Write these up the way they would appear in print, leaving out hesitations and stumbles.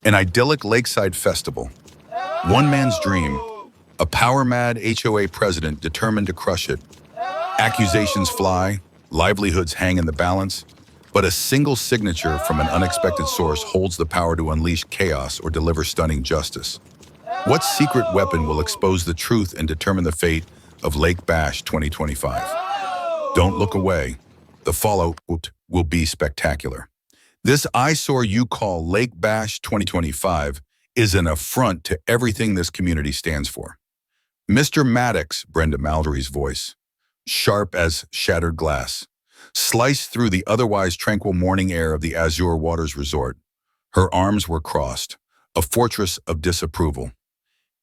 An idyllic lakeside festival. One man's dream. A power-mad HOA president determined to crush it. Accusations fly, livelihoods hang in the balance, but a single signature from an unexpected source holds the power to unleash chaos or deliver stunning justice. What secret weapon will expose the truth and determine the fate of Lake Bash 2025? Don't look away. The fallout will be spectacular. This eyesore you call Lake Bash 2025 is an affront to everything this community stands for. Mr. Maddox, Brenda Mallory's voice, sharp as shattered glass, sliced through the otherwise tranquil morning air of the Azure Waters Resort. Her arms were crossed, a fortress of disapproval.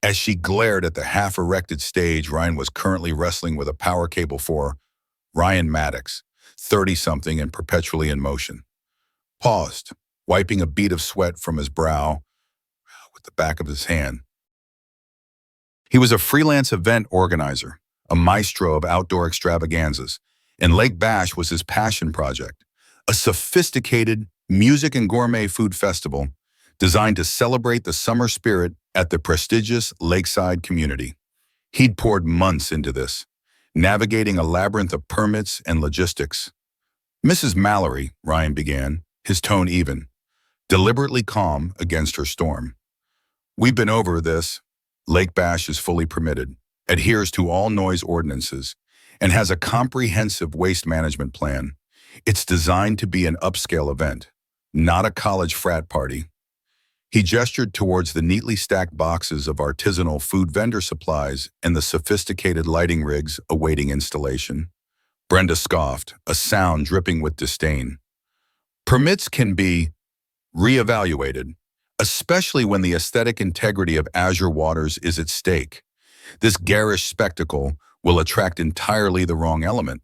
As she glared at the half-erected stage Ryan was currently wrestling with a power cable for, Ryan Maddox, 30-something and perpetually in motion, paused, wiping a bead of sweat from his brow with the back of his hand. He was a freelance event organizer, a maestro of outdoor extravaganzas, and Lake Bash was his passion project, a sophisticated music and gourmet food festival designed to celebrate the summer spirit at the prestigious lakeside community. He'd poured months into this, navigating a labyrinth of permits and logistics. Mrs. Mallory, Ryan began, his tone even, deliberately calm against her storm. We've been over this. Lake Bash is fully permitted, adheres to all noise ordinances, and has a comprehensive waste management plan. It's designed to be an upscale event, not a college frat party. He gestured towards the neatly stacked boxes of artisanal food vendor supplies and the sophisticated lighting rigs awaiting installation. Brenda scoffed, a sound dripping with disdain. Permits can be reevaluated, especially when the aesthetic integrity of Azure Waters is at stake. This garish spectacle will attract entirely the wrong element.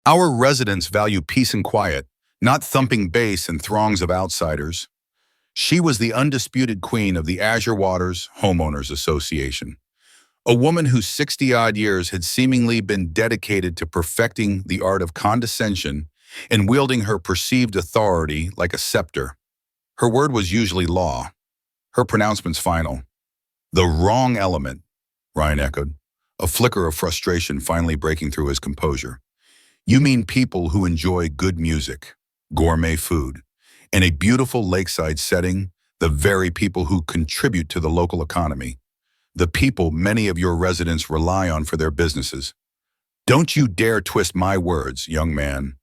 Our residents value peace and quiet, not thumping bass and throngs of outsiders. She was the undisputed queen of the Azure Waters Homeowners Association, a woman whose 60-odd years had seemingly been dedicated to perfecting the art of condescension and wielding her perceived authority like a scepter. Her word was usually law, her pronouncements final. The wrong element, Ryan echoed, a flicker of frustration finally breaking through his composure. You mean people who enjoy good music, gourmet food, and a beautiful lakeside setting, the very people who contribute to the local economy, the people many of your residents rely on for their businesses. Don't you dare twist my words, young man.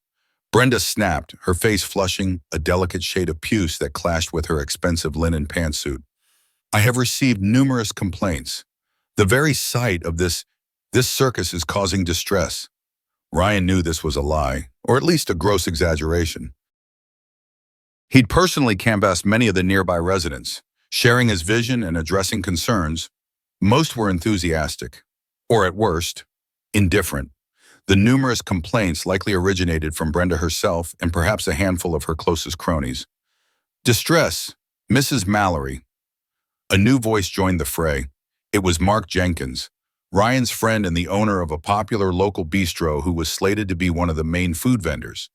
Brenda snapped, her face flushing, a delicate shade of puce that clashed with her expensive linen pantsuit. I have received numerous complaints. The very sight of this circus is causing distress. Ryan knew this was a lie, or at least a gross exaggeration. He'd personally canvassed many of the nearby residents, sharing his vision and addressing concerns. Most were enthusiastic, or at worst, indifferent. The numerous complaints likely originated from Brenda herself and perhaps a handful of her closest cronies. Distress, Mrs. Mallory. A new voice joined the fray. It was Mark Jenkins, Ryan's friend and the owner of a popular local bistro who was slated to be one of the main food vendors.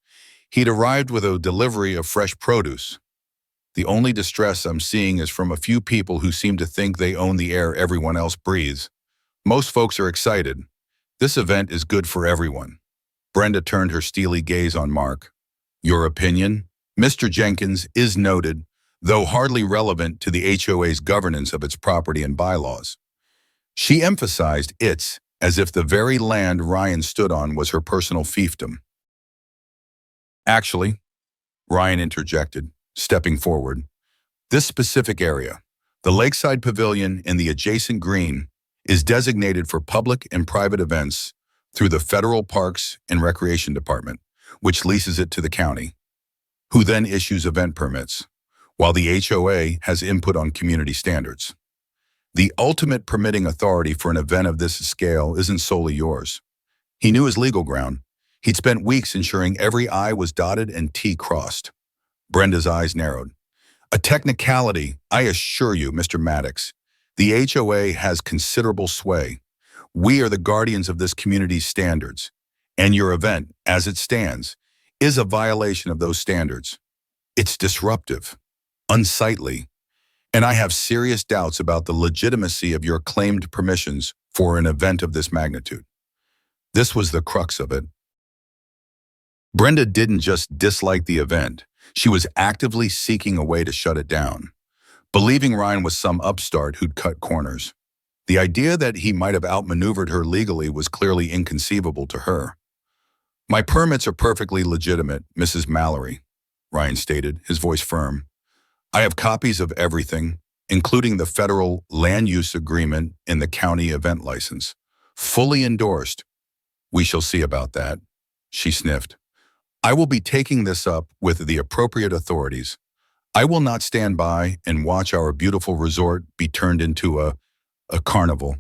He'd arrived with a delivery of fresh produce. The only distress I'm seeing is from a few people who seem to think they own the air everyone else breathes. Most folks are excited. This event is good for everyone. Brenda turned her steely gaze on Mark. Your opinion? Mr. Jenkins is noted, though hardly relevant to the HOA's governance of its property and bylaws. She emphasized its as if the very land Ryan stood on was her personal fiefdom. Actually, Ryan interjected, stepping forward, this specific area, the Lakeside Pavilion and the adjacent green, is designated for public and private events through the Federal Parks and Recreation Department, which leases it to the county, who then issues event permits, while the HOA has input on community standards. The ultimate permitting authority for an event of this scale isn't solely yours. He knew his legal ground. He'd spent weeks ensuring every I was dotted and T crossed. Brenda's eyes narrowed. A technicality, I assure you, Mr. Maddox. The HOA has considerable sway. We are the guardians of this community's standards, and your event, as it stands, is a violation of those standards. It's disruptive. unsightly, and I have serious doubts about the legitimacy of your claimed permissions for an event of this magnitude. This was the crux of it. Brenda didn't just dislike the event, she was actively seeking a way to shut it down, believing Ryan was some upstart who'd cut corners. The idea that he might have outmaneuvered her legally was clearly inconceivable to her. "My permits are perfectly legitimate, Mrs. Mallory," Ryan stated, his voice firm. "I have copies of everything, including the federal land use agreement and the county event license. Fully endorsed." "We shall see about that," she sniffed. "I will be taking this up with the appropriate authorities. I will not stand by and watch our beautiful resort be turned into a carnival."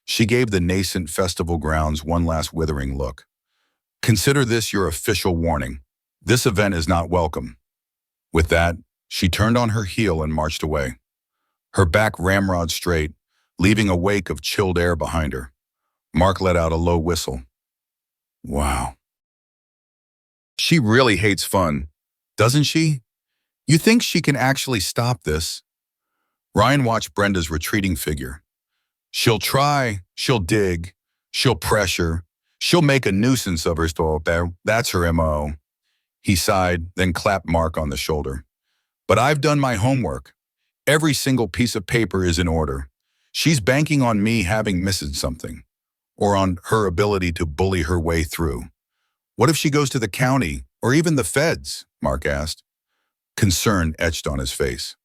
She gave the nascent festival grounds one last withering look. "Consider this your official warning. This event is not welcome." With that, she turned on her heel and marched away, her back ramrod straight, leaving a wake of chilled air behind her. Mark let out a low whistle. Wow. She really hates fun, doesn't she? You think she can actually stop this? Ryan watched Brenda's retreating figure. She'll try, she'll dig, she'll pressure, she'll make a nuisance of herself. That's her MO. He sighed, then clapped Mark on the shoulder. But I've done my homework. Every single piece of paper is in order. She's banking on me having missed something, or on her ability to bully her way through. What if she goes to the county, or even the feds? Mark asked. Concern etched on his face.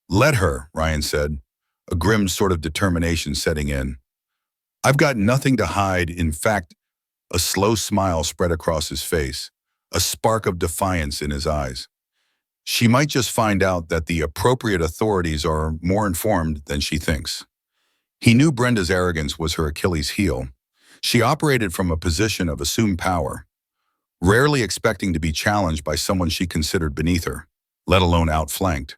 Let her, Ryan said, a grim sort of determination setting in. I've got nothing to hide. In fact, a slow smile spread across his face, a spark of defiance in his eyes. She might just find out that the appropriate authorities are more informed than she thinks. He knew Brenda's arrogance was her Achilles heel. She operated from a position of assumed power, rarely expecting to be challenged by someone she considered beneath her, let alone outflanked.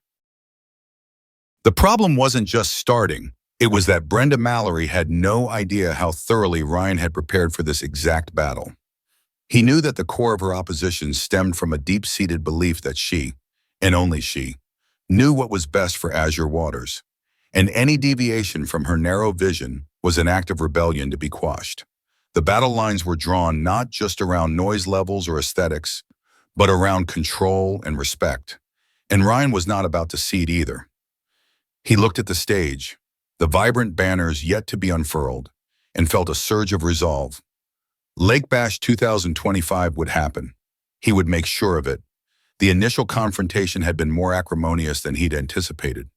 The problem wasn't just starting. It was that Brenda Mallory had no idea how thoroughly Ryan had prepared for this exact battle. He knew that the core of her opposition stemmed from a deep-seated belief that she, and only she, knew what was best for Azure Waters, and any deviation from her narrow vision was an act of rebellion to be quashed. The battle lines were drawn not just around noise levels or aesthetics, but around control and respect, and Ryan was not about to cede either. He looked at the stage, the vibrant banners yet to be unfurled, and felt a surge of resolve. Lake Bash 2025 would happen. He would make sure of it. The initial confrontation had been more acrimonious than he'd anticipated.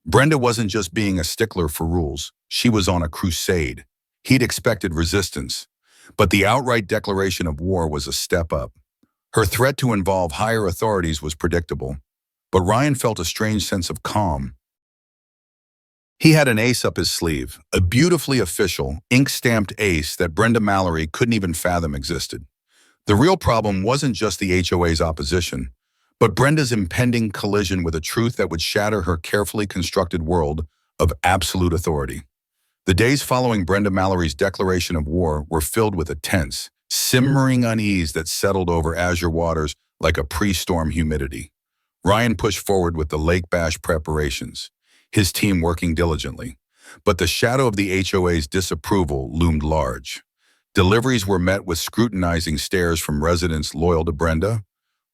Brenda wasn't just being a stickler for rules. She was on a crusade. He'd expected resistance, but the outright declaration of war was a step up. Her threat to involve higher authorities was predictable, but Ryan felt a strange sense of calm. He had an ace up his sleeve, a beautifully official, ink-stamped ace that Brenda Mallory couldn't even fathom existed. The real problem wasn't just the HOA's opposition, but Brenda's impending collision with a truth that would shatter her carefully constructed world of absolute authority. The days following Brenda Mallory's declaration of war were filled with a tense, simmering unease that settled over Azure Waters like a pre-storm humidity. Ryan pushed forward with the Lake Bash preparations, his team working diligently, but the shadow of the HOA's disapproval loomed large. Deliveries were met with scrutinizing stares from residents loyal to Brenda.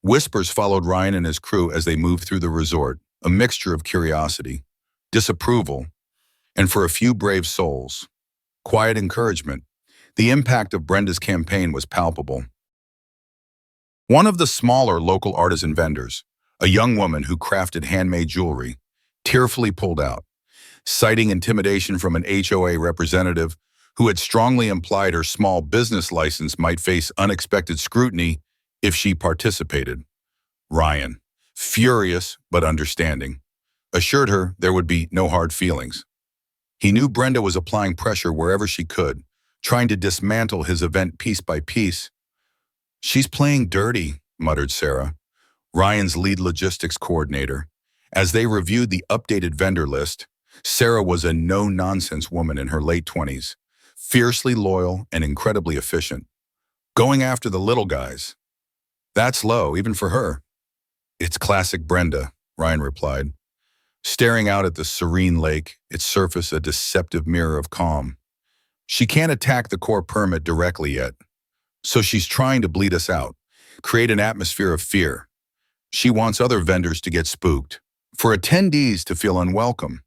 Whispers followed Ryan and his crew as they moved through the resort, a mixture of curiosity, disapproval, and for a few brave souls, quiet encouragement. The impact of Brenda's campaign was palpable. One of the smaller local artisan vendors, a young woman who crafted handmade jewelry, tearfully pulled out, citing intimidation from an HOA representative who had strongly implied her small business license might face unexpected scrutiny if she participated. Ryan, furious but understanding, assured her there would be no hard feelings. He knew Brenda was applying pressure wherever she could, trying to dismantle his event piece by piece. She's playing dirty, muttered Sarah, Ryan's lead logistics coordinator. As they reviewed the updated vendor list, Sarah was a no-nonsense woman in her late 20s, fiercely loyal and incredibly efficient. Going after the little guys. That's low, even for her. It's classic Brenda, Ryan replied, staring out at the serene lake, its surface a deceptive mirror of calm. She can't attack the core permit directly yet, so she's trying to bleed us out, create an atmosphere of fear. She wants other vendors to get spooked, for attendees to feel unwelcome.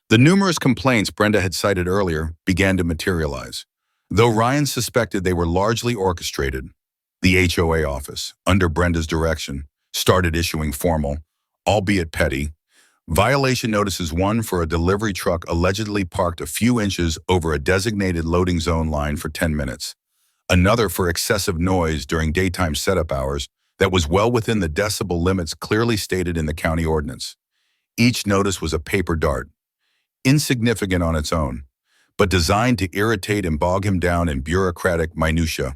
The numerous complaints Brenda had cited earlier began to materialize. Though Ryan suspected they were largely orchestrated, the HOA office, under Brenda's direction, started issuing formal, albeit petty, violation notices. One for a delivery truck allegedly parked a few inches over a designated loading zone line for 10 minutes. Another for excessive noise during daytime setup hours that was well within the decibel limits clearly stated in the county ordinance. Each notice was a paper dart, insignificant on its own, but designed to irritate and bog him down in bureaucratic minutiae.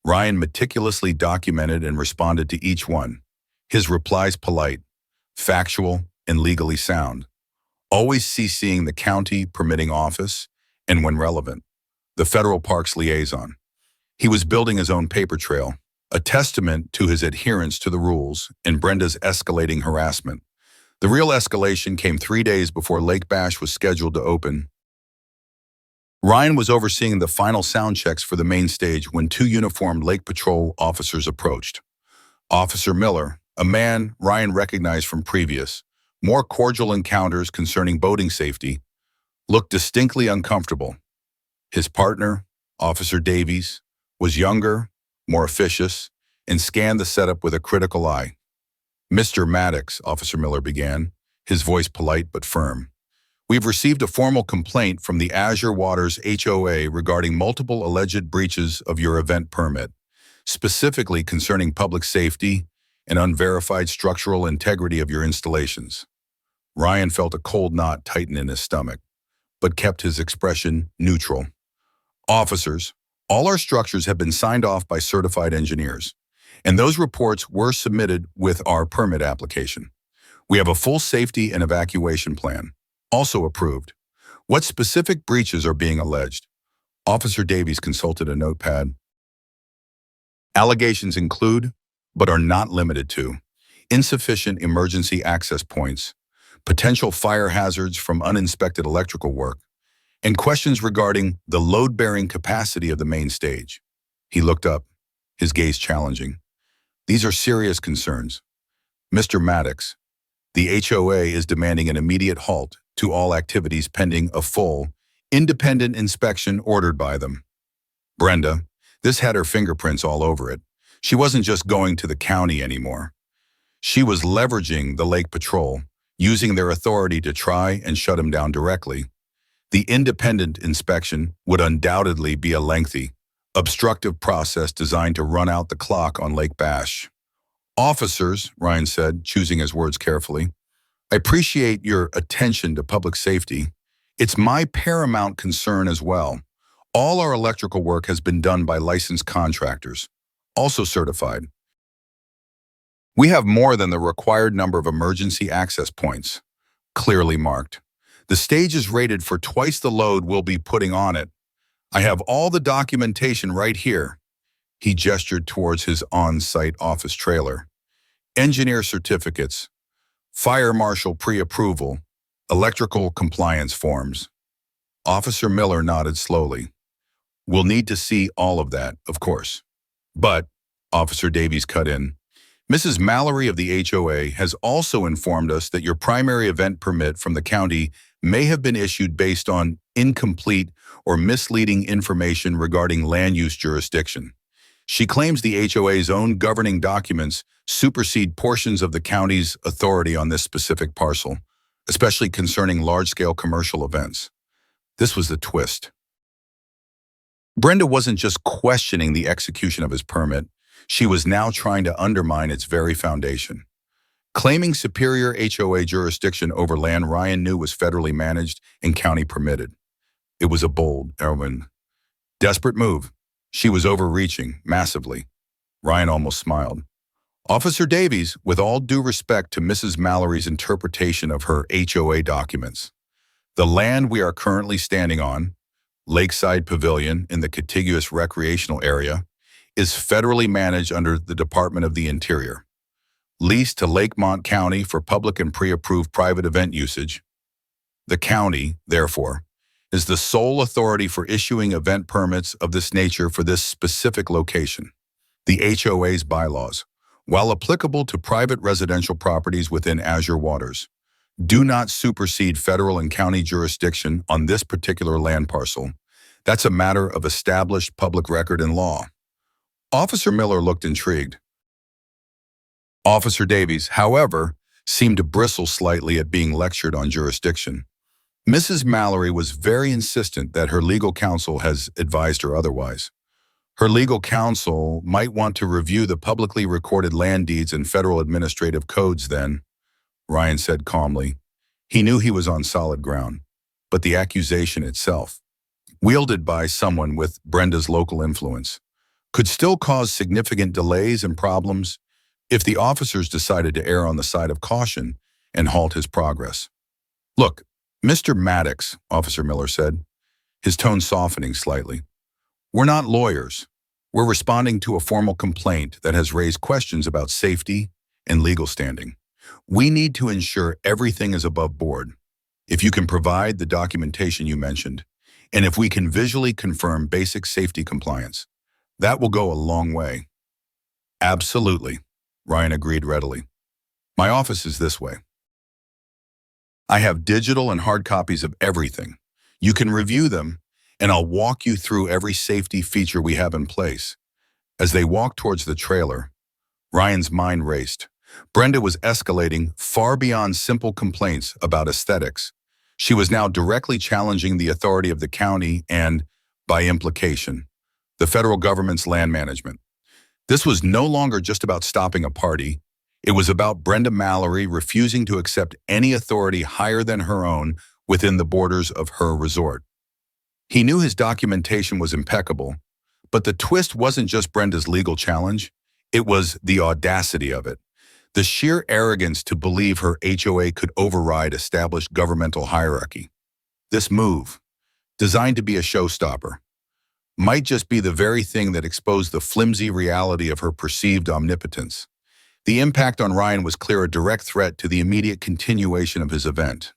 Ryan meticulously documented and responded to each one, his replies polite, factual, and legally sound, always CCing the county permitting office, and when relevant, the federal parks liaison. He was building his own paper trail, a testament to his adherence to the rules and Brenda's escalating harassment. The real escalation came 3 days before Lake Bash was scheduled to open. Ryan was overseeing the final sound checks for the main stage when 2 uniformed Lake Patrol officers approached. Officer Miller, a man Ryan recognized from previous, more cordial encounters concerning boating safety, looked distinctly uncomfortable. His partner, Officer Davies, was younger, more officious, and scanned the setup with a critical eye. "Mr. Maddox," Officer Miller began, his voice polite but firm. "We've received a formal complaint from the Azure Waters HOA regarding multiple alleged breaches of your event permit, specifically concerning public safety and unverified structural integrity of your installations." Ryan felt a cold knot tighten in his stomach, but kept his expression neutral. "Officers, all our structures have been signed off by certified engineers, and those reports were submitted with our permit application. We have a full safety and evacuation plan, also approved. What specific breaches are being alleged?" Officer Davies consulted a notepad. "Allegations include, but are not limited to, insufficient emergency access points, potential fire hazards from uninspected electrical work, and questions regarding the load-bearing capacity of the main stage." He looked up, his gaze challenging. "These are serious concerns. Mr. Maddox, the HOA is demanding an immediate halt to all activities pending a full, independent inspection ordered by them." Brenda, this had her fingerprints all over it. She wasn't just going to the county anymore. She was leveraging the Lake Patrol, using their authority to try and shut him down directly. The independent inspection would undoubtedly be a lengthy, obstructive process designed to run out the clock on Lake Bash. "Officers," Ryan said, choosing his words carefully, "I appreciate your attention to public safety. It's my paramount concern as well. All our electrical work has been done by licensed contractors, also certified. We have more than the required number of emergency access points, clearly marked. The stage is rated for twice the load we'll be putting on it. I have all the documentation right here." He gestured towards his on-site office trailer. "Engineer certificates, fire marshal pre-approval, electrical compliance forms." Officer Miller nodded slowly. "We'll need to see all of that, of course. But," Officer Davies cut in, "Mrs. Mallory of the HOA has also informed us that your primary event permit from the county may have been issued based on incomplete or misleading information regarding land use jurisdiction. She claims the HOA's own governing documents supersede portions of the county's authority on this specific parcel, especially concerning large-scale commercial events." This was the twist. Brenda wasn't just questioning the execution of his permit, she was now trying to undermine its very foundation. Claiming superior HOA jurisdiction over land Ryan knew was federally managed and county permitted. It was a bold, desperate move. She was overreaching, massively. Ryan almost smiled. "Officer Davies, with all due respect to Mrs. Mallory's interpretation of her HOA documents, the land we are currently standing on, Lakeside Pavilion in the contiguous recreational area, is federally managed under the Department of the Interior. leased to Lakemont County for public and pre-approved private event usage. The county, therefore, is the sole authority for issuing event permits of this nature for this specific location. The HOA's bylaws, while applicable to private residential properties within Azure waters, do not supersede federal and county jurisdiction on this particular land parcel. That's a matter of established public record and law. Officer Miller looked intrigued. Officer Davies, however, seemed to bristle slightly at being lectured on jurisdiction. Mrs. Mallory was very insistent that her legal counsel has advised her otherwise. Her legal counsel might want to review the publicly recorded land deeds and federal administrative codes then, Ryan said calmly. He knew he was on solid ground, but the accusation itself, wielded by someone with Brenda's local influence, could still cause significant delays and problems if the officers decided to err on the side of caution and halt his progress. Look, Mr. Maddox, Officer Miller said, his tone softening slightly. We're not lawyers. We're responding to a formal complaint that has raised questions about safety and legal standing. We need to ensure everything is above board. If you can provide the documentation you mentioned, and if we can visually confirm basic safety compliance, that will go a long way. Absolutely, Ryan agreed readily. My office is this way. I have digital and hard copies of everything. You can review them, and I'll walk you through every safety feature we have in place. As they walked towards the trailer, Ryan's mind raced. Brenda was escalating far beyond simple complaints about aesthetics. She was now directly challenging the authority of the county and, by implication, the federal government's land management. This was no longer just about stopping a party. It was about Brenda Mallory refusing to accept any authority higher than her own within the borders of her resort. He knew his documentation was impeccable, but the twist wasn't just Brenda's legal challenge, it was the audacity of it. The sheer arrogance to believe her HOA could override established governmental hierarchy. This move, designed to be a showstopper, might just be the very thing that exposed the flimsy reality of her perceived omnipotence. The impact on Ryan was clear, a direct threat to the immediate continuation of his event.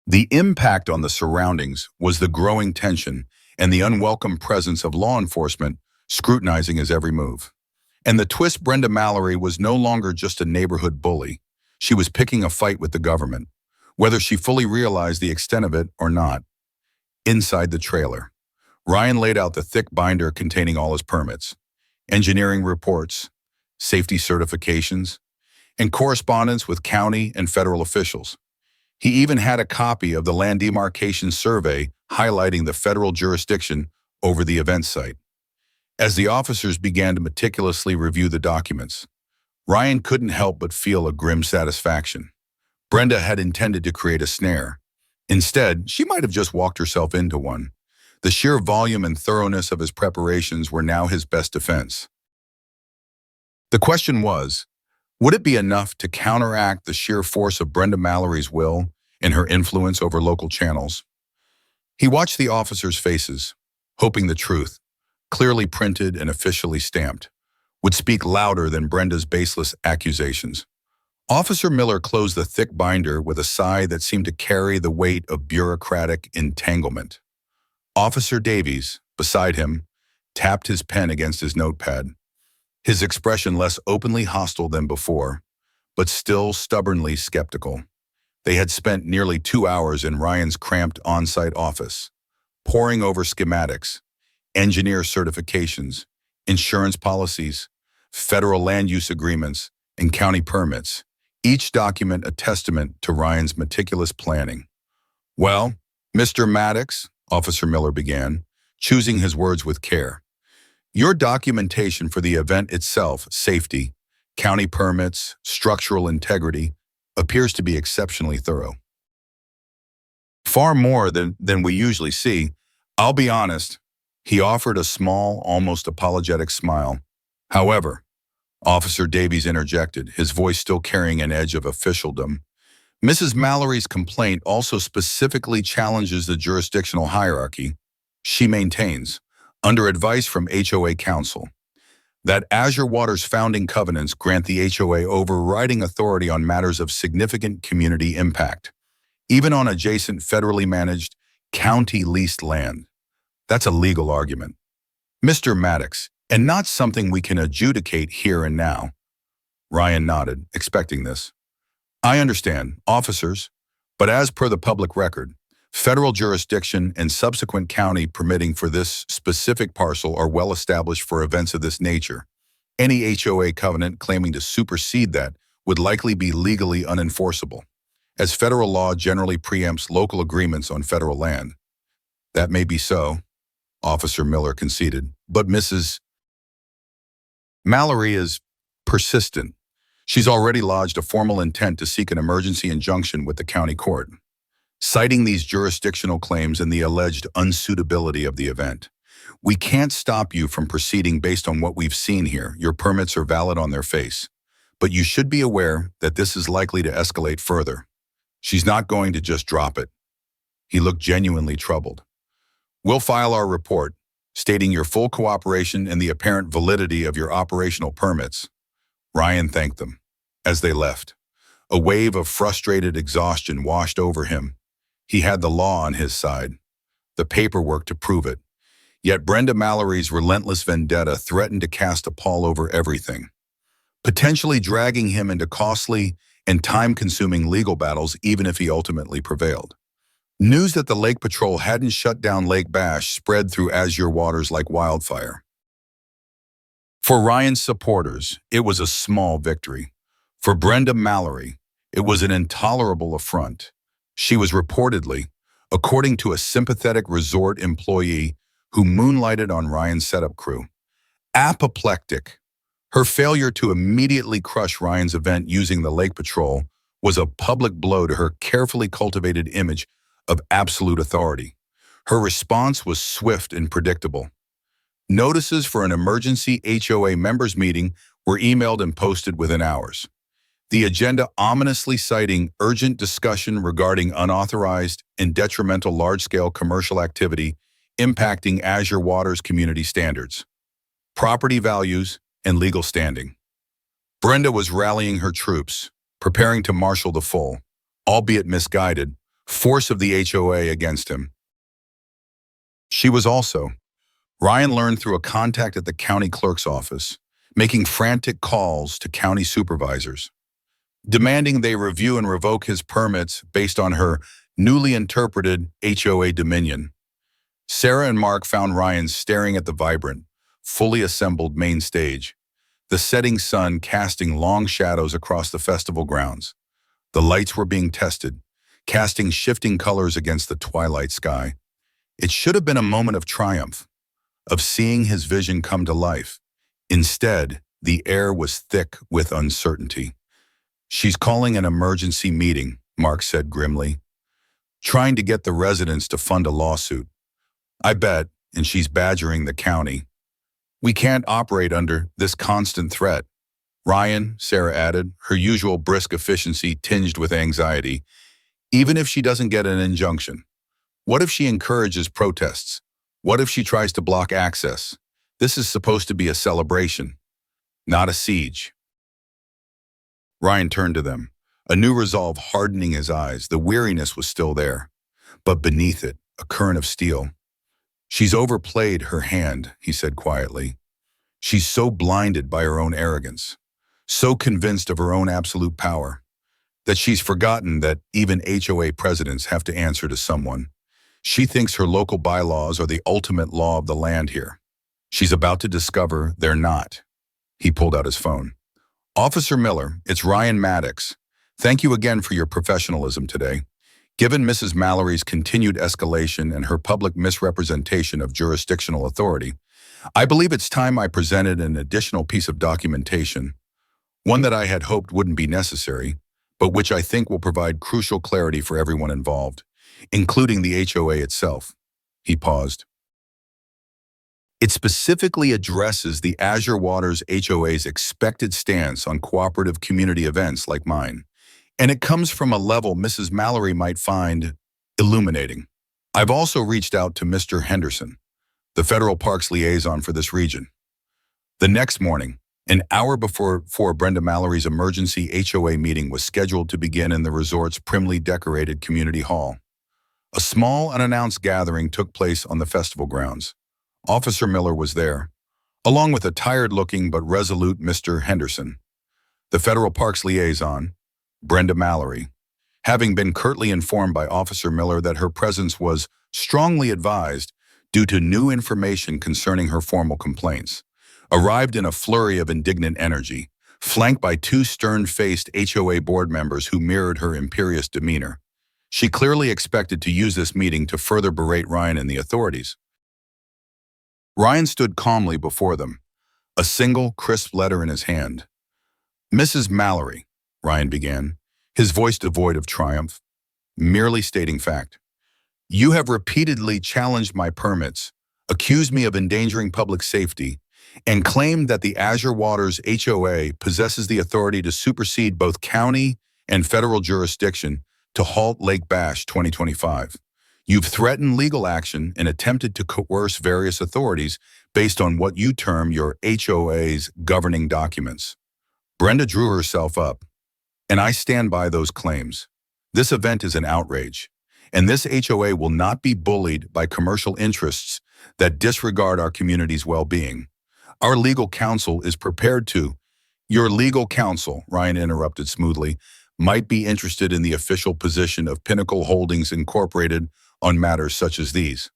The impact on the surroundings was the growing tension and the unwelcome presence of law enforcement scrutinizing his every move. And the twist, Brenda Mallory was no longer just a neighborhood bully. She was picking a fight with the government, whether she fully realized the extent of it or not. Inside the trailer, Ryan laid out the thick binder containing all his permits, engineering reports, safety certifications, and correspondence with county and federal officials. He even had a copy of the land demarcation survey highlighting the federal jurisdiction over the event site. As the officers began to meticulously review the documents, Ryan couldn't help but feel a grim satisfaction. Brenda had intended to create a snare. Instead, she might have just walked herself into one. The sheer volume and thoroughness of his preparations were now his best defense. The question was, would it be enough to counteract the sheer force of Brenda Mallory's will and her influence over local channels? He watched the officers' faces, hoping the truth, clearly printed and officially stamped, would speak louder than Brenda's baseless accusations. Officer Miller closed the thick binder with a sigh that seemed to carry the weight of bureaucratic entanglement. Officer Davies, beside him, tapped his pen against his notepad, his expression less openly hostile than before, but still stubbornly skeptical. They had spent nearly 2 hours in Ryan's cramped on-site office, poring over schematics, engineer certifications, insurance policies, federal land use agreements, and county permits, each document a testament to Ryan's meticulous planning. Well, Mr. Maddox, Officer Miller began, choosing his words with care. Your documentation for the event itself, safety, county permits, structural integrity, appears to be exceptionally thorough. Far more than we usually see. I'll be honest, he offered a small, almost apologetic smile. However, Officer Davies interjected, his voice still carrying an edge of officialdom. Mrs. Mallory's complaint also specifically challenges the jurisdictional hierarchy she maintains, under advice from HOA counsel. that Azure Water's founding covenants grant the HOA overriding authority on matters of significant community impact, even on adjacent federally managed, county-leased land. That's a legal argument. Mr. Maddox, and not something we can adjudicate here and now. Ryan nodded, expecting this. I understand, officers, but as per the public record, federal jurisdiction and subsequent county permitting for this specific parcel are well established for events of this nature. Any HOA covenant claiming to supersede that would likely be legally unenforceable, as federal law generally preempts local agreements on federal land. That may be so, Officer Miller conceded, but Mrs. Mallory is persistent. She's already lodged a formal intent to seek an emergency injunction with the county court, citing these jurisdictional claims and the alleged unsuitability of the event. We can't stop you from proceeding based on what we've seen here. Your permits are valid on their face. But you should be aware that this is likely to escalate further. She's not going to just drop it. He looked genuinely troubled. We'll file our report, stating your full cooperation and the apparent validity of your operational permits. Ryan thanked them. As they left, a wave of frustrated exhaustion washed over him. He had the law on his side, the paperwork to prove it. Yet Brenda Mallory's relentless vendetta threatened to cast a pall over everything, potentially dragging him into costly and time-consuming legal battles even if he ultimately prevailed. News that the Lake Patrol hadn't shut down Lake Bash spread through Azure Waters like wildfire. For Ryan's supporters, it was a small victory. For Brenda Mallory, it was an intolerable affront. She was reportedly, according to a sympathetic resort employee who moonlighted on Ryan's setup crew, apoplectic. Her failure to immediately crush Ryan's event using the Lake Patrol was a public blow to her carefully cultivated image of absolute authority. Her response was swift and predictable. Notices for an emergency HOA members meeting were emailed and posted within hours. The agenda ominously citing urgent discussion regarding unauthorized and detrimental large-scale commercial activity impacting Azure Water's community standards, property values, and legal standing. Brenda was rallying her troops, preparing to marshal the full, albeit misguided, force of the HOA against him. She was also, Ryan learned through a contact at the county clerk's office, making frantic calls to county supervisors, demanding they review and revoke his permits based on her newly interpreted HOA dominion. Sarah and Mark found Ryan staring at the vibrant, fully assembled main stage, the setting sun casting long shadows across the festival grounds. The lights were being tested, casting shifting colors against the twilight sky. It should have been a moment of triumph, of seeing his vision come to life. Instead, the air was thick with uncertainty. She's calling an emergency meeting, Mark said grimly, trying to get the residents to fund a lawsuit. I bet, and she's badgering the county. We can't operate under this constant threat. Ryan, Sarah added, her usual brisk efficiency tinged with anxiety. Even if she doesn't get an injunction, what if she encourages protests? What if she tries to block access? This is supposed to be a celebration, not a siege. Ryan turned to them, a new resolve hardening his eyes. The weariness was still there, but beneath it, a current of steel. She's overplayed her hand, he said quietly. She's so blinded by her own arrogance, so convinced of her own absolute power, that she's forgotten that even HOA presidents have to answer to someone. She thinks her local bylaws are the ultimate law of the land here. She's about to discover they're not. He pulled out his phone. Officer Miller, it's Ryan Maddox. Thank you again for your professionalism today. Given Mrs. Mallory's continued escalation and her public misrepresentation of jurisdictional authority, I believe it's time I presented an additional piece of documentation, one that I had hoped wouldn't be necessary, but which I think will provide crucial clarity for everyone involved, including the HOA itself. He paused. It specifically addresses the Azure Waters HOA's expected stance on cooperative community events like mine, and it comes from a level Mrs. Mallory might find illuminating. I've also reached out to Mr. Henderson, the federal parks liaison for this region. The next morning, an hour before Brenda Mallory's emergency HOA meeting was scheduled to begin in the resort's primly decorated community hall. A small, unannounced gathering took place on the festival grounds. Officer Miller was there, along with a tired-looking but resolute Mr. Henderson. The Federal Parks liaison, Brenda Mallory, having been curtly informed by Officer Miller that her presence was strongly advised due to new information concerning her formal complaints, arrived in a flurry of indignant energy, flanked by two stern-faced HOA board members who mirrored her imperious demeanor. She clearly expected to use this meeting to further berate Ryan and the authorities. Ryan stood calmly before them, a single, crisp letter in his hand. "Mrs. Mallory," Ryan began, his voice devoid of triumph, merely stating fact. "You have repeatedly challenged my permits, accused me of endangering public safety, and claimed that the Azure Waters HOA possesses the authority to supersede both county and federal jurisdiction to halt Lake Bash 2025. You've threatened legal action and attempted to coerce various authorities based on what you term your HOA's governing documents." Brenda drew herself up. "And I stand by those claims. This event is an outrage, and this HOA will not be bullied by commercial interests that disregard our community's well-being. Our legal counsel is prepared to—" "Your legal counsel," Ryan interrupted smoothly, "might be interested in the official position of Pinnacle Holdings Incorporated on matters such as these."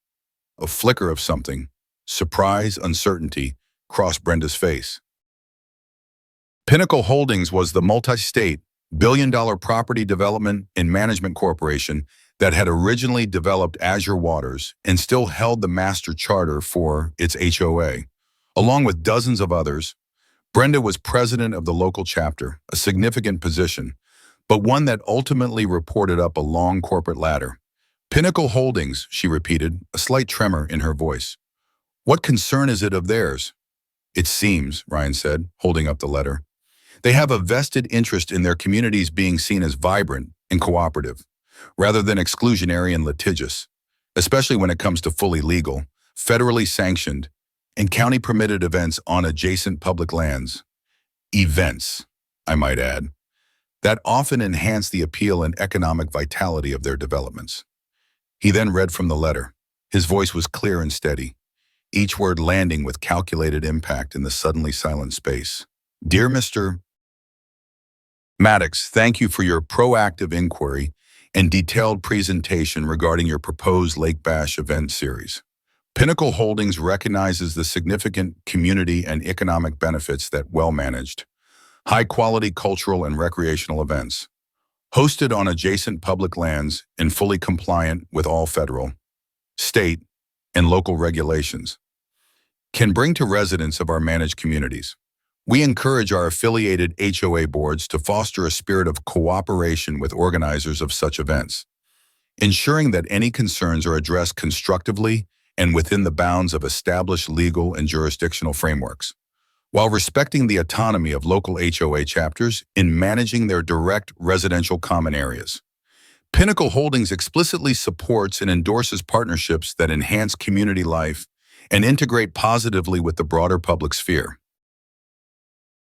A flicker of something, surprise, uncertainty, crossed Brenda's face. Pinnacle Holdings was the multi-state, billion-dollar property development and management corporation that had originally developed Azure Waters and still held the master charter for its HOA. Along with dozens of others, Brenda was president of the local chapter, a significant position, but one that ultimately reported up a long corporate ladder. "Pinnacle Holdings," she repeated, a slight tremor in her voice. "What concern is it of theirs?" "It seems," Ryan said, holding up the letter, "they have a vested interest in their communities being seen as vibrant and cooperative, rather than exclusionary and litigious, especially when it comes to fully legal, federally sanctioned, and county-permitted events on adjacent public lands. Events, I might add, that often enhance the appeal and economic vitality of their developments." He then read from the letter. His voice was clear and steady, each word landing with calculated impact in the suddenly silent space. "Dear Mr. Maddox, thank you for your proactive inquiry and detailed presentation regarding your proposed Lake Bash event series. Pinnacle Holdings recognizes the significant community and economic benefits that well-managed, high-quality cultural and recreational events, hosted on adjacent public lands and fully compliant with all federal, state, and local regulations, can bring to residents of our managed communities. We encourage our affiliated HOA boards to foster a spirit of cooperation with organizers of such events, ensuring that any concerns are addressed constructively and within the bounds of established legal and jurisdictional frameworks, while respecting the autonomy of local HOA chapters in managing their direct residential common areas. Pinnacle Holdings explicitly supports and endorses partnerships that enhance community life and integrate positively with the broader public sphere.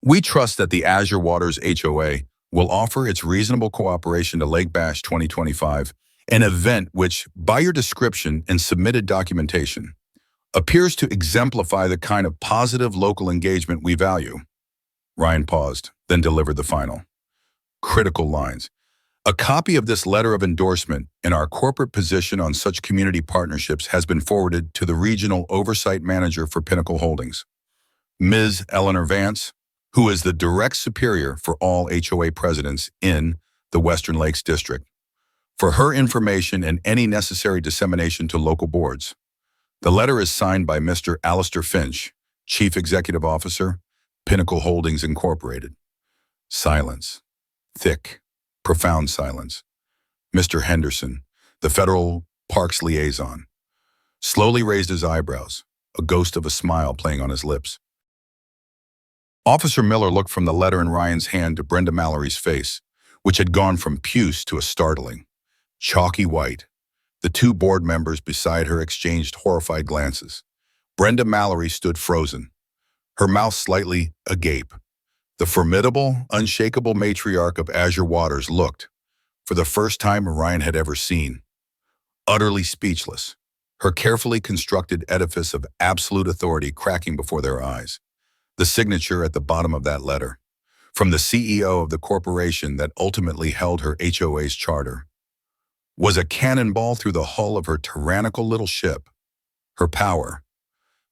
We trust that the Azure Waters HOA will offer its reasonable cooperation to Lake Bash 2025, an event which, by your description and submitted documentation, appears to exemplify the kind of positive local engagement we value." Ryan paused, then delivered the final, critical lines. "A copy of this letter of endorsement and our corporate position on such community partnerships has been forwarded to the Regional Oversight Manager for Pinnacle Holdings, Ms. Eleanor Vance, who is the direct superior for all HOA presidents in the Western Lakes District, for her information and any necessary dissemination to local boards. The letter is signed by Mr. Alistair Finch, Chief Executive Officer, Pinnacle Holdings Incorporated." Silence. Thick, profound silence. Mr. Henderson, the Federal Parks liaison, slowly raised his eyebrows, a ghost of a smile playing on his lips. Officer Miller looked from the letter in Ryan's hand to Brenda Mallory's face, which had gone from puce to a startling, chalky white. The two board members beside her exchanged horrified glances. Brenda Mallory stood frozen, her mouth slightly agape. The formidable, unshakable matriarch of Azure Waters looked, for the first time Orion had ever seen, utterly speechless, her carefully constructed edifice of absolute authority cracking before their eyes. The signature at the bottom of that letter, from the CEO of the corporation that ultimately held her HOA's charter, was a cannonball through the hull of her tyrannical little ship. Her power,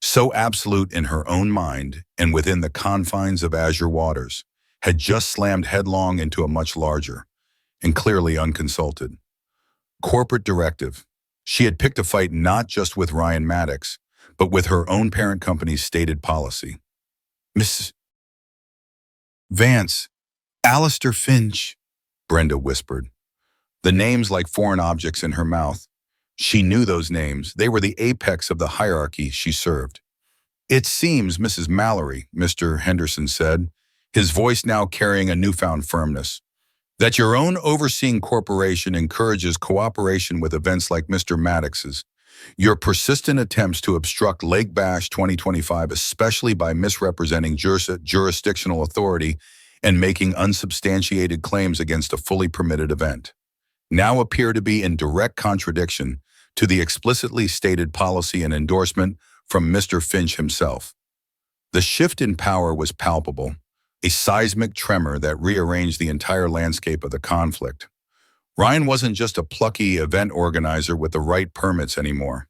so absolute in her own mind and within the confines of Azure Waters, had just slammed headlong into a much larger, and clearly unconsulted, corporate directive. She had picked a fight not just with Ryan Maddox, but with her own parent company's stated policy. "Miss Vance, Alistair Finch," Brenda whispered, the names like foreign objects in her mouth. She knew those names. They were the apex of the hierarchy she served. "It seems, Mrs. Mallory," Mr. Henderson said, his voice now carrying a newfound firmness, "that your own overseeing corporation encourages cooperation with events like Mr. Maddox's. Your persistent attempts to obstruct Lake Bash 2025, especially by misrepresenting jurisdictional authority and making unsubstantiated claims against a fully permitted event, now appear to be in direct contradiction to the explicitly stated policy and endorsement from Mr. Finch himself." The shift in power was palpable, a seismic tremor that rearranged the entire landscape of the conflict. Ryan wasn't just a plucky event organizer with the right permits anymore.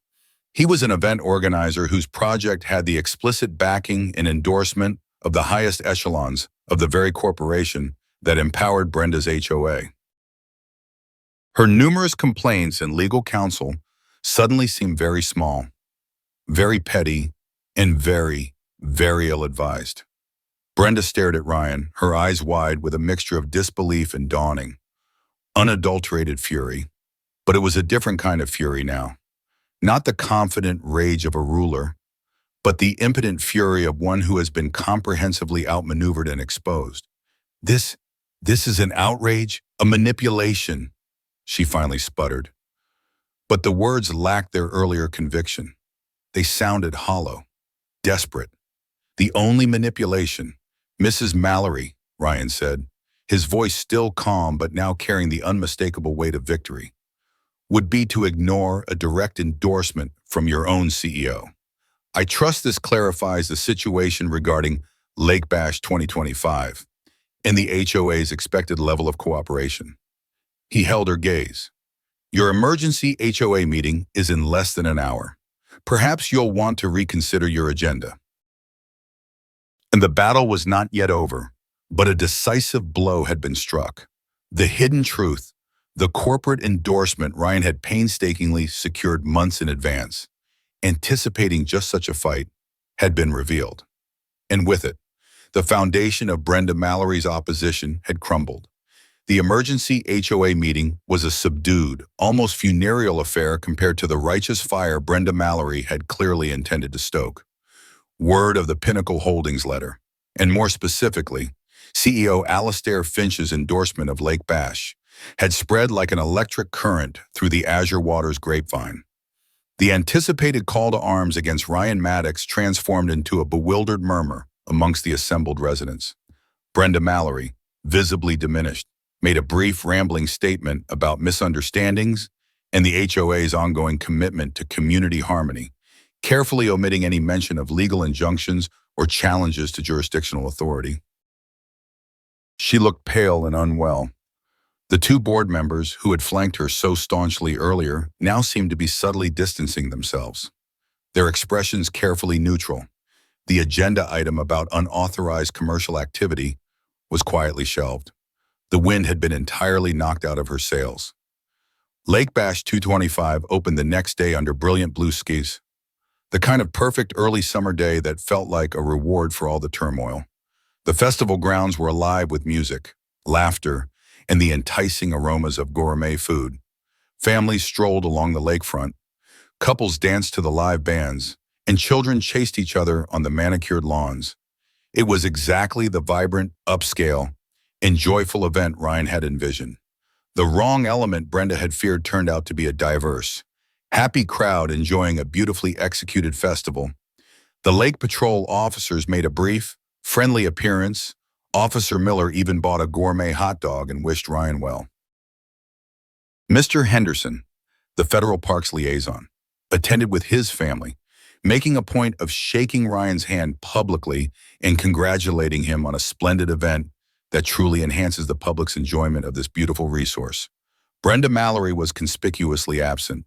He was an event organizer whose project had the explicit backing and endorsement of the highest echelons of the very corporation that empowered Brenda's HOA. Her numerous complaints and legal counsel suddenly seemed very small, very petty, and very, very ill-advised. Brenda stared at Ryan, her eyes wide with a mixture of disbelief and dawning, unadulterated fury. But it was a different kind of fury now. Not the confident rage of a ruler, but the impotent fury of one who has been comprehensively outmaneuvered and exposed. This is an outrage, a manipulation," she finally sputtered. But the words lacked their earlier conviction. They sounded hollow, desperate. "The only manipulation, Mrs. Mallory," Ryan said, his voice still calm but now carrying the unmistakable weight of victory, "would be to ignore a direct endorsement from your own CEO. I trust this clarifies the situation regarding Lake Bash 2025 and the HOA's expected level of cooperation." He held her gaze. "Your emergency HOA meeting is in less than an hour. Perhaps you'll want to reconsider your agenda." And the battle was not yet over, but a decisive blow had been struck. The hidden truth, the corporate endorsement Ryan had painstakingly secured months in advance, anticipating just such a fight, had been revealed. And with it, the foundation of Brenda Mallory's opposition had crumbled. The emergency HOA meeting was a subdued, almost funereal affair compared to the righteous fire Brenda Mallory had clearly intended to stoke. Word of the Pinnacle Holdings letter, and more specifically, CEO Alistair Finch's endorsement of Lake Bash, had spread like an electric current through the Azure Waters grapevine. The anticipated call to arms against Ryan Maddox transformed into a bewildered murmur amongst the assembled residents. Brenda Mallory, visibly diminished, made a brief, rambling statement about misunderstandings and the HOA's ongoing commitment to community harmony, carefully omitting any mention of legal injunctions or challenges to jurisdictional authority. She looked pale and unwell. The two board members who had flanked her so staunchly earlier now seemed to be subtly distancing themselves, their expressions carefully neutral. The agenda item about unauthorized commercial activity was quietly shelved. The wind had been entirely knocked out of her sails. Lake Bash 225 opened the next day under brilliant blue skies, the kind of perfect early summer day that felt like a reward for all the turmoil. The festival grounds were alive with music, laughter, and the enticing aromas of gourmet food. Families strolled along the lakefront, couples danced to the live bands, and children chased each other on the manicured lawns. It was exactly the vibrant, upscale, and joyful event Ryan had envisioned. The wrong element Brenda had feared turned out to be a diverse, happy crowd enjoying a beautifully executed festival The Lake Patrol officers made a brief, friendly appearance. Officer Miller even bought a gourmet hot dog and wished Ryan well. Mr. Henderson, the federal parks liaison, attended with his family, making a point of shaking Ryan's hand publicly and congratulating him on a splendid event that truly enhances the public's enjoyment of this beautiful resource. Brenda Mallory was conspicuously absent.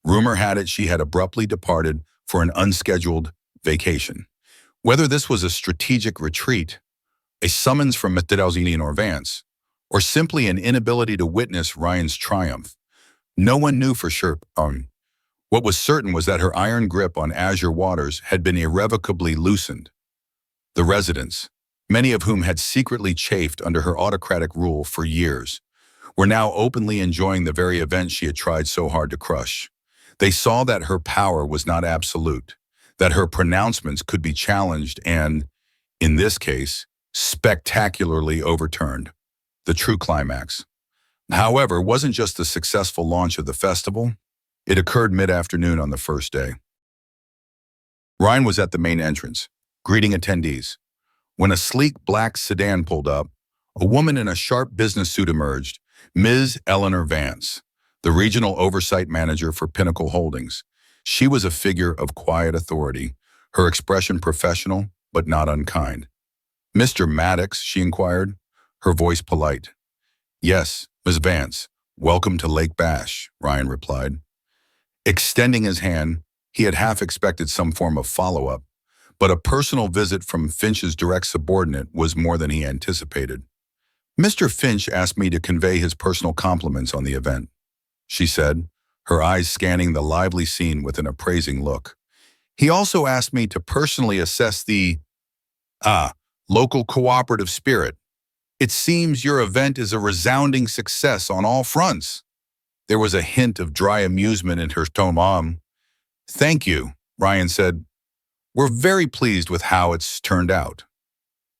Rumor had it she had abruptly departed for an unscheduled vacation. Whether this was a strategic retreat, a summons from Mr. Dalzini or Vance, or simply an inability to witness Ryan's triumph, no one knew for sure. What was certain was that her iron grip on azure waters had been irrevocably loosened. The residents, many of whom had secretly chafed under her autocratic rule for years, were now openly enjoying the very event she had tried so hard to crush. They saw that her power was not absolute, that her pronouncements could be challenged and, in this case, spectacularly overturned. The true climax, however, wasn't just the successful launch of the festival. It occurred mid-afternoon on the first day. Ryan was at the main entrance, greeting attendees. When a sleek black sedan pulled up, a woman in a sharp business suit emerged, Ms. Eleanor Vance, the regional oversight manager for Pinnacle Holdings. She was a figure of quiet authority, her expression professional but not unkind. "Mr. Maddox," she inquired, her voice polite. "Yes, Ms. Vance, welcome to Lake Bash," Ryan replied. Extending his hand, he had half expected some form of follow-up, but a personal visit from Finch's direct subordinate was more than he anticipated. "Mr. Finch asked me to convey his personal compliments on the event," she said, her eyes scanning the lively scene with an appraising look. "He also asked me to personally assess the, local cooperative spirit. It seems your event is a resounding success on all fronts." There was a hint of dry amusement in her tone. "Thank you," Ryan said. "We're very pleased with how it's turned out."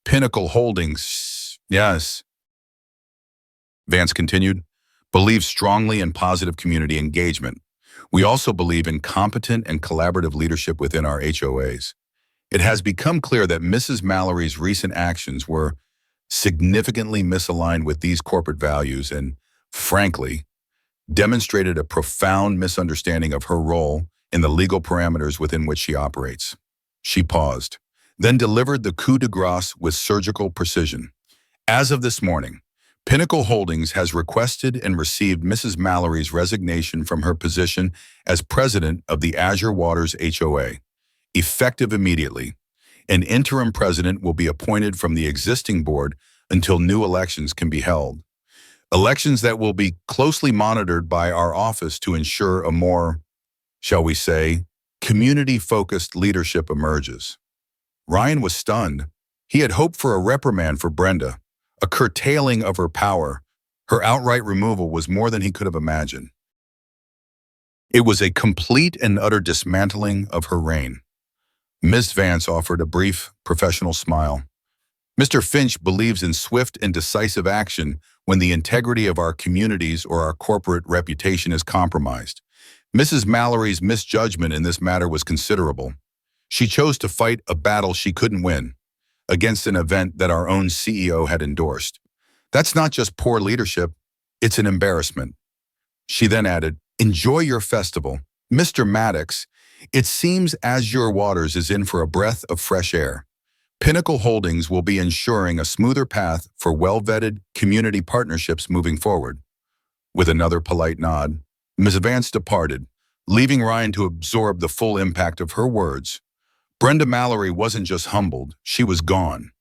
"Pinnacle Holdings, yes," Vance continued, "believes strongly in positive community engagement. We also believe in competent and collaborative leadership within our HOAs. It has become clear that Mrs. Mallory's recent actions were significantly misaligned with these corporate values and, frankly, demonstrated a profound misunderstanding of her role in the legal parameters within which she operates." She paused, then delivered the coup de grace with surgical precision. "As of this morning, Pinnacle Holdings has requested and received Mrs. Mallory's resignation from her position as president of the Azure Waters HOA. Effective immediately, an interim president will be appointed from the existing board until new elections can be held. Elections that will be closely monitored by our office to ensure a more, shall we say, community-focused leadership emerges." Ryan was stunned. He had hoped for a reprimand for Brenda, a curtailing of her power. Her outright removal was more than he could have imagined. It was a complete and utter dismantling of her reign. Ms. Vance offered a brief, professional smile. "Mr. Finch believes in swift and decisive action when the integrity of our communities or our corporate reputation is compromised. Mrs. Mallory's misjudgment in this matter was considerable. She chose to fight a battle she couldn't win against an event that our own CEO had endorsed. That's not just poor leadership, it's an embarrassment." She then added, "Enjoy your festival. Mr. Maddox, it seems Azure Waters is in for a breath of fresh air. Pinnacle Holdings will be ensuring a smoother path for well-vetted community partnerships moving forward." With another polite nod, Ms. Vance departed, leaving Ryan to absorb the full impact of her words. Brenda Mallory wasn't just humbled, she was gone.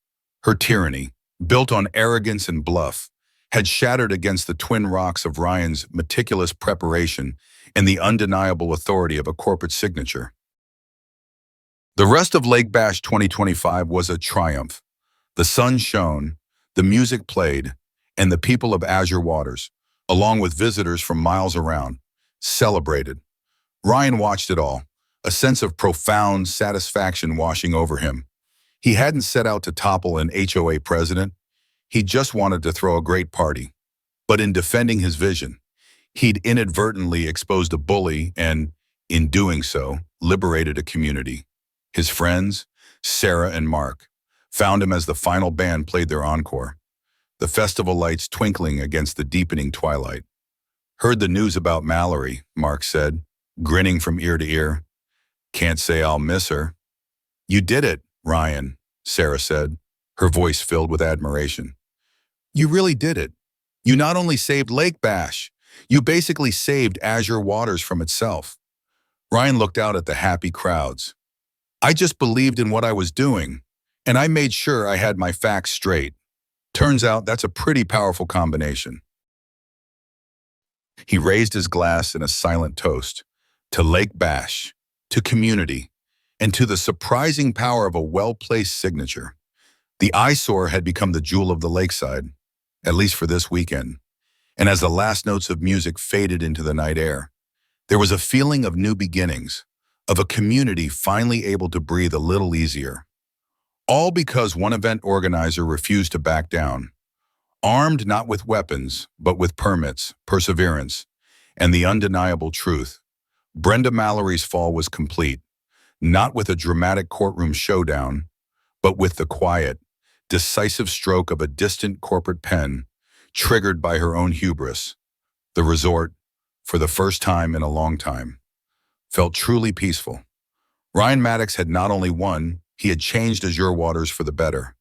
Her tyranny, built on arrogance and bluff, had shattered against the twin rocks of Ryan's meticulous preparation and the undeniable authority of a corporate signature. The rest of Lake Bash 2025 was a triumph. The sun shone, the music played, and the people of Azure Waters, along with visitors from miles around, celebrated. Ryan watched it all, a sense of profound satisfaction washing over him. He hadn't set out to topple an HOA president. He just wanted to throw a great party. But in defending his vision, he'd inadvertently exposed a bully and, in doing so, liberated a community. His friends, Sarah and Mark, found him as the final band played their encore, the festival lights twinkling against the deepening twilight. "Heard the news about Mallory," Mark said, grinning from ear to ear. "Can't say I'll miss her." "You did it, Ryan," Sarah said, her voice filled with admiration. "You really did it. You not only saved Lake Bash, you basically saved Azure Waters from itself." Ryan looked out at the happy crowds. "I just believed in what I was doing, and I made sure I had my facts straight. Turns out that's a pretty powerful combination." He raised his glass in a silent toast to Lake Bash, to community, and to the surprising power of a well-placed signature. The eyesore had become the jewel of the lakeside, at least for this weekend. And as the last notes of music faded into the night air, there was a feeling of new beginnings, of a community finally able to breathe a little easier. All because one event organizer refused to back down, armed not with weapons, but with permits, perseverance, and the undeniable truth. Brenda Mallory's fall was complete, not with a dramatic courtroom showdown, but with the quiet, decisive stroke of a distant corporate pen, triggered by her own hubris. The resort, for the first time in a long time, felt truly peaceful. Ryan Maddox had not only won, he had changed Azure Waters for the better.